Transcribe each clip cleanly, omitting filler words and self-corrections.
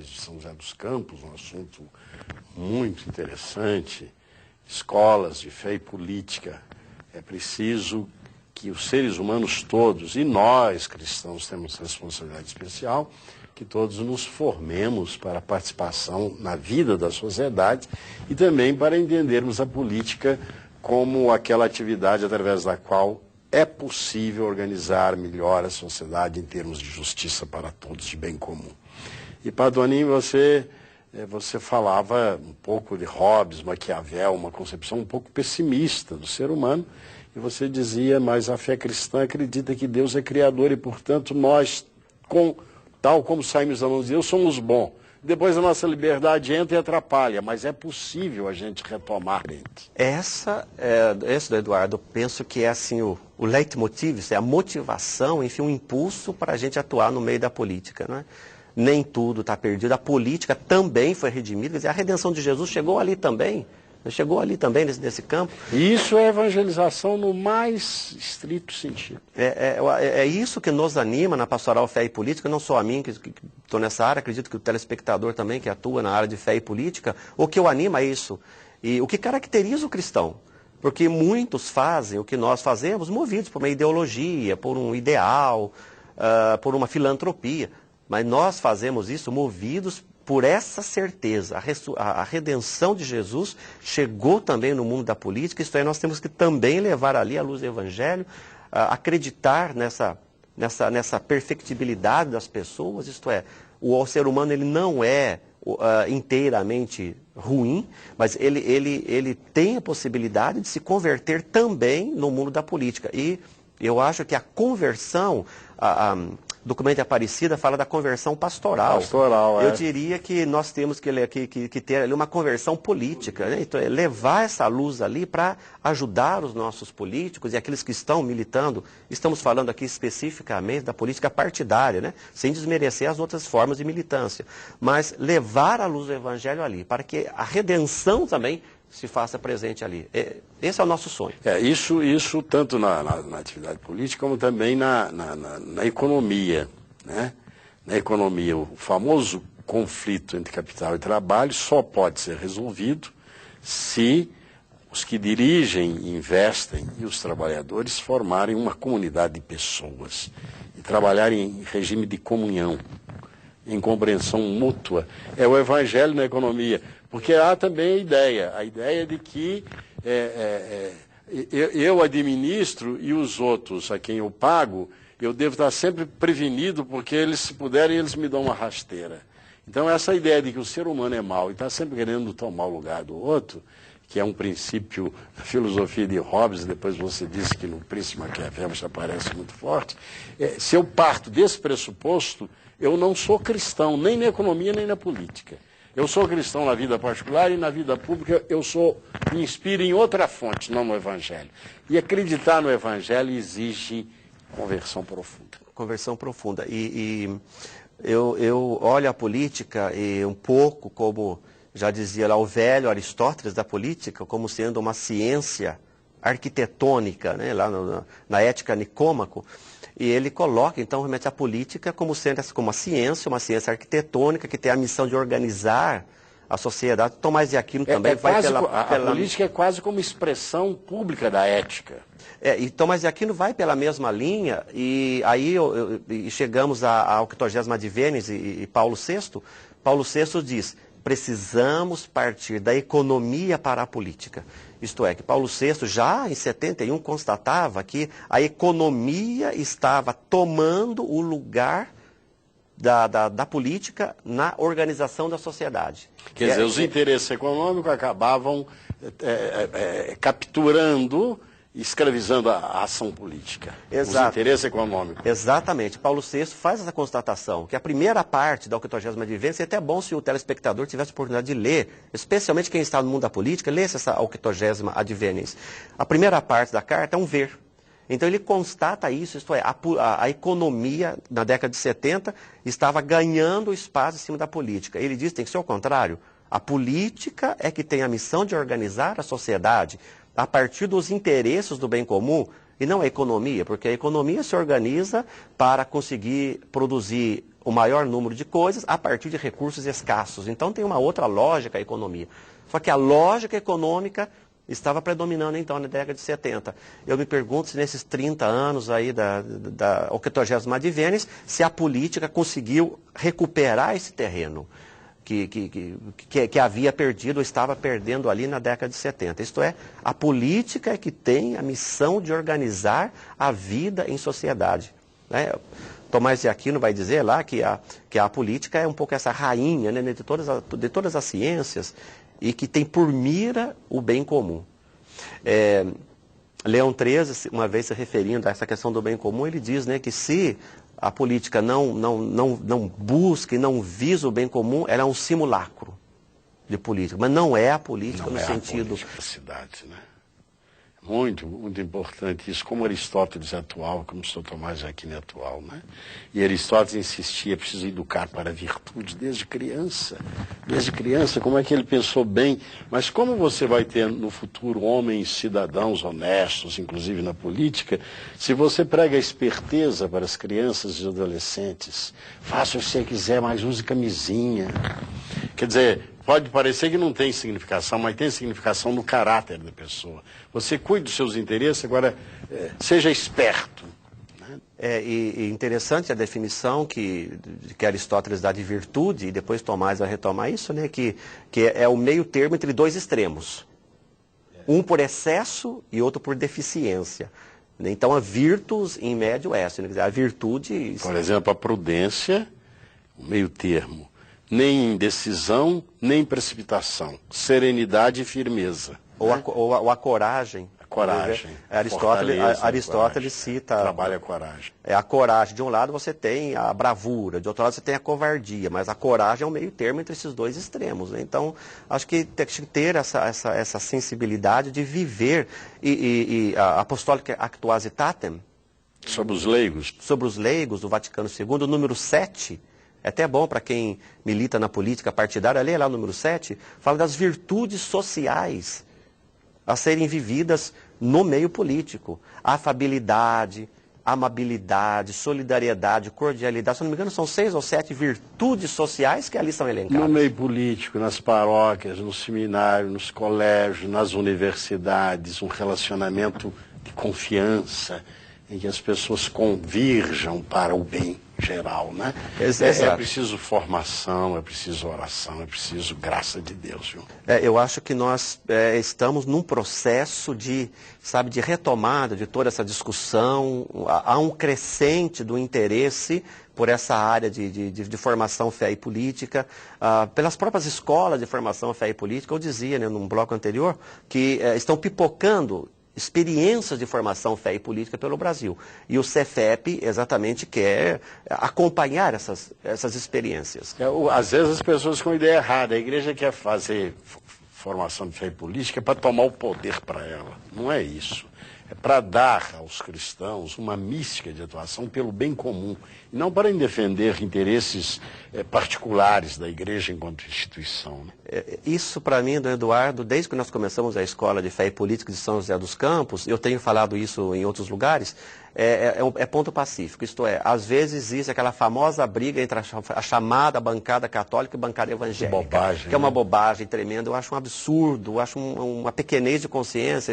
de São José dos Campos, um assunto muito interessante, escolas de fé e política. É preciso que os seres humanos todos, e nós cristãos temos responsabilidade especial, que todos nos formemos para a participação na vida da sociedade e também para entendermos a política como aquela atividade através da qual é possível organizar melhor a sociedade em termos de justiça para todos, de bem comum. E, Padonim, você falava um pouco de Hobbes, Maquiavel, uma concepção um pouco pessimista do ser humano, e você dizia, mas a fé cristã acredita que Deus é criador e, portanto, nós, tal como saímos da mão de Deus, somos bons. Depois a nossa liberdade entra e atrapalha, mas é possível a gente retomar. Esse do Eduardo, penso que é assim o leitmotiv, é a motivação, enfim, um impulso para a gente atuar no meio da política, né? Nem tudo está perdido, a política também foi redimida, quer dizer, a redenção de Jesus chegou ali também nesse campo. E isso é evangelização no mais estrito sentido. É isso que nos anima na pastoral fé e política, não só a mim que estou nessa área, acredito que o telespectador também que atua na área de fé e política, o que o anima é isso. E o que caracteriza o cristão. Porque muitos fazem o que nós fazemos movidos por uma ideologia, por um ideal, por uma filantropia. Mas nós fazemos isso movidos por essa certeza. A redenção de Jesus chegou também no mundo da política, isto é, nós temos que também levar ali a luz do Evangelho, acreditar nessa perfectibilidade das pessoas, isto é, o ser humano ele não é inteiramente ruim, mas ele tem a possibilidade de se converter também no mundo da política. E eu acho que a conversão, o documento de Aparecida fala da conversão pastoral. Eu diria que nós temos que ter ali uma conversão política, né? Então, levar essa luz ali para ajudar os nossos políticos e aqueles que estão militando. Estamos falando aqui especificamente da política partidária, né? Sem desmerecer as outras formas de militância. Mas levar a luz do Evangelho ali, para que a redenção também se faça presente ali. Esse é o nosso sonho. Isso tanto na atividade política como também na economia, né? Na economia, o famoso conflito entre capital e trabalho só pode ser resolvido se os que dirigem e investem e os trabalhadores formarem uma comunidade de pessoas e trabalharem em regime de comunhão, em compreensão mútua. É o evangelho na economia. Porque há também a ideia de que eu administro e os outros a quem eu pago, eu devo estar sempre prevenido, porque eles, se puderem, eles me dão uma rasteira. Então, essa ideia de que o ser humano é mau e está sempre querendo tomar o lugar do outro, que é um princípio da filosofia de Hobbes, depois você disse que no Príncipe Maquiavel isso aparece muito forte, se eu parto desse pressuposto, eu não sou cristão, nem na economia, nem na política. Eu sou cristão na vida particular e na vida pública me inspiro em outra fonte, não no Evangelho. E acreditar no Evangelho exige conversão profunda. Conversão profunda. E eu olho a política um pouco como, já dizia lá o velho Aristóteles da política, como sendo uma ciência arquitetônica, né, lá na Ética Nicômaco. E ele coloca, então, realmente a política como sendo como uma ciência arquitetônica, que tem a missão de organizar a sociedade. Tomás de Aquino também vai a política é quase como expressão pública da ética. E Tomás de Aquino vai pela mesma linha, e aí chegamos ao 80ª Advênis e Paulo VI. Paulo VI diz, precisamos partir da economia para a política. Isto é, que Paulo VI já em 71 constatava que a economia estava tomando o lugar da política na organização da sociedade. Quer dizer, os interesses econômicos acabavam capturando, escravizando a ação política. Exato. Os interesses econômicos. Exatamente. Paulo VI faz essa constatação, que a primeira parte da 80ª Advência, é até bom se o telespectador tivesse a oportunidade de ler, especialmente quem está no mundo da política, lesse essa 80ª Advênia. A primeira parte da carta é um ver. Então ele constata isso, isto é, a economia na década de 70 estava ganhando espaço em cima da política. Ele diz que tem que ser o contrário. A política é que tem a missão de organizar a sociedade a partir dos interesses do bem comum. E não a economia, porque a economia se organiza para conseguir produzir o maior número de coisas a partir de recursos escassos. Então tem uma outra lógica a economia. Só que a lógica econômica estava predominando então na década de 70. Eu me pergunto se nesses 30 anos aí da 80ª de Vênice, se a política conseguiu recuperar esse terreno que havia perdido ou estava perdendo ali na década de 70. Isto é, a política é que tem a missão de organizar a vida em sociedade. Né? Tomás de Aquino vai dizer lá que a política é um pouco essa rainha, né, de todas as ciências, e que tem por mira o bem comum. Leão XIII, uma vez se referindo a essa questão do bem comum, ele diz, né, que se a política não busca e não visa o bem comum, ela é um simulacro de política, mas não é a política no sentido... Não é a política da cidade, né? Muito, muito importante isso, como Aristóteles é atual, como São Tomás de Aquino é atual, né? E Aristóteles insistia, preciso educar para a virtude desde criança. Desde criança, como é que ele pensou bem? Mas como você vai ter no futuro homens, cidadãos honestos, inclusive na política, se você prega a esperteza para as crianças e adolescentes? Faça o que você quiser, mas use camisinha. Quer dizer, pode parecer que não tem significação, mas tem significação no caráter da pessoa. Você cuide dos seus interesses, agora seja esperto. Né? E interessante a definição que Aristóteles dá de virtude, e depois Tomás vai retomar isso, né? Que é o meio termo entre dois extremos. Um por excesso e outro por deficiência. Então a virtus em médio est, né? A virtude... Por exemplo, a prudência, o meio termo. Nem indecisão, nem precipitação. Serenidade e firmeza. Ou a coragem. A coragem. Aristóteles cita... Trabalha a coragem. A coragem. De um lado você tem a bravura, de outro lado você tem a covardia. Mas a coragem é o meio termo entre esses dois extremos. Né? Então, acho que tem que ter essa sensibilidade de viver. E a Apostolica Actuositatem... Sobre os leigos. Sobre os leigos, do Vaticano II, o número 7... É até bom para quem milita na política partidária, lê lá o número 7, fala das virtudes sociais a serem vividas no meio político. Afabilidade, amabilidade, solidariedade, cordialidade. Se não me engano, são 6 ou 7 virtudes sociais que ali são elencadas. No meio político, nas paróquias, no seminário, nos colégios, nas universidades, um relacionamento de confiança, em que as pessoas convirjam para o bem geral, né? É preciso formação, é preciso oração, é preciso graça de Deus, viu? Eu acho que nós estamos num processo de retomada de toda essa discussão. Há um crescente do interesse por essa área de formação, fé e política, pelas próprias escolas de formação, fé e política. Eu dizia, né, num bloco anterior, que estão pipocando experiências de formação, fé e política pelo Brasil. E o Cefep exatamente quer acompanhar essas experiências. Às vezes as pessoas com ideia errada. A igreja quer fazer formação de fé e política para tomar o poder para ela. Não é isso. É para dar aos cristãos uma mística de atuação pelo bem comum, e não para defender interesses particulares da igreja enquanto instituição. Né? Isso para mim, do Eduardo, desde que nós começamos a Escola de Fé e Política de São José dos Campos, eu tenho falado isso em outros lugares, é ponto pacífico. Isto é, às vezes existe aquela famosa briga entre a chamada bancada católica e a bancada evangélica. Bobagem, que é uma bobagem tremenda. Eu acho um absurdo, eu acho uma pequenez de consciência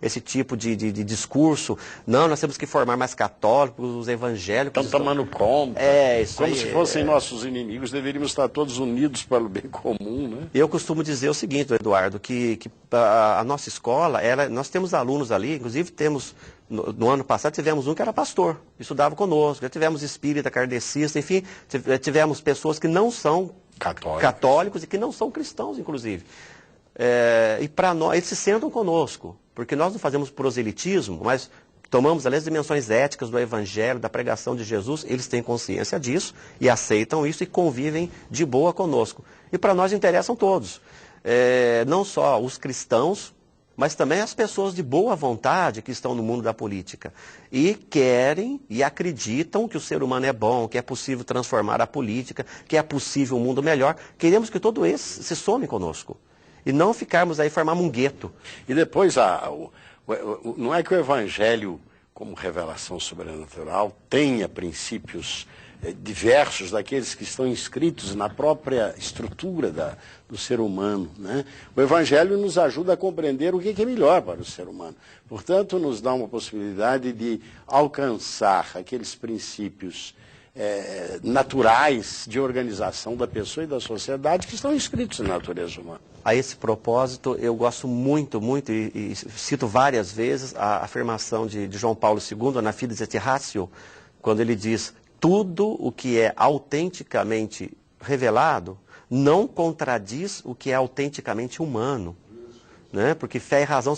esse tipo de discurso. Não, nós temos que formar mais católicos, os evangélicos... Estão tomando conta. Isso como aí, se fossem nossos inimigos, deveríamos estar todos unidos para o bem comum, né? Eu costumo dizer o seguinte, Eduardo, que a nossa escola, nós temos alunos ali, inclusive temos... No ano passado tivemos um que era pastor, estudava conosco, já tivemos espírita, kardecista, enfim, tivemos pessoas que não são católicos e que não são cristãos, inclusive. E para nós, eles se sentam conosco, porque nós não fazemos proselitismo, mas tomamos ali as dimensões éticas do evangelho, da pregação de Jesus, eles têm consciência disso e aceitam isso e convivem de boa conosco. E para nós interessam todos, não só os cristãos, mas também as pessoas de boa vontade que estão no mundo da política e querem e acreditam que o ser humano é bom, que é possível transformar a política, que é possível um mundo melhor. Queremos que todos esses se somem conosco e não ficarmos aí formando um gueto. E depois, não é que o evangelho como revelação sobrenatural, tenha princípios diversos daqueles que estão inscritos na própria estrutura do ser humano, né? O Evangelho nos ajuda a compreender o que é melhor para o ser humano. Portanto, nos dá uma possibilidade de alcançar aqueles princípios naturais de organização da pessoa e da sociedade que estão inscritos na natureza humana. A esse propósito, eu gosto muito, e cito várias vezes a afirmação de João Paulo II, na Fides et Ratio, quando ele diz: tudo o que é autenticamente revelado não contradiz o que é autenticamente humano, né? Porque fé e razão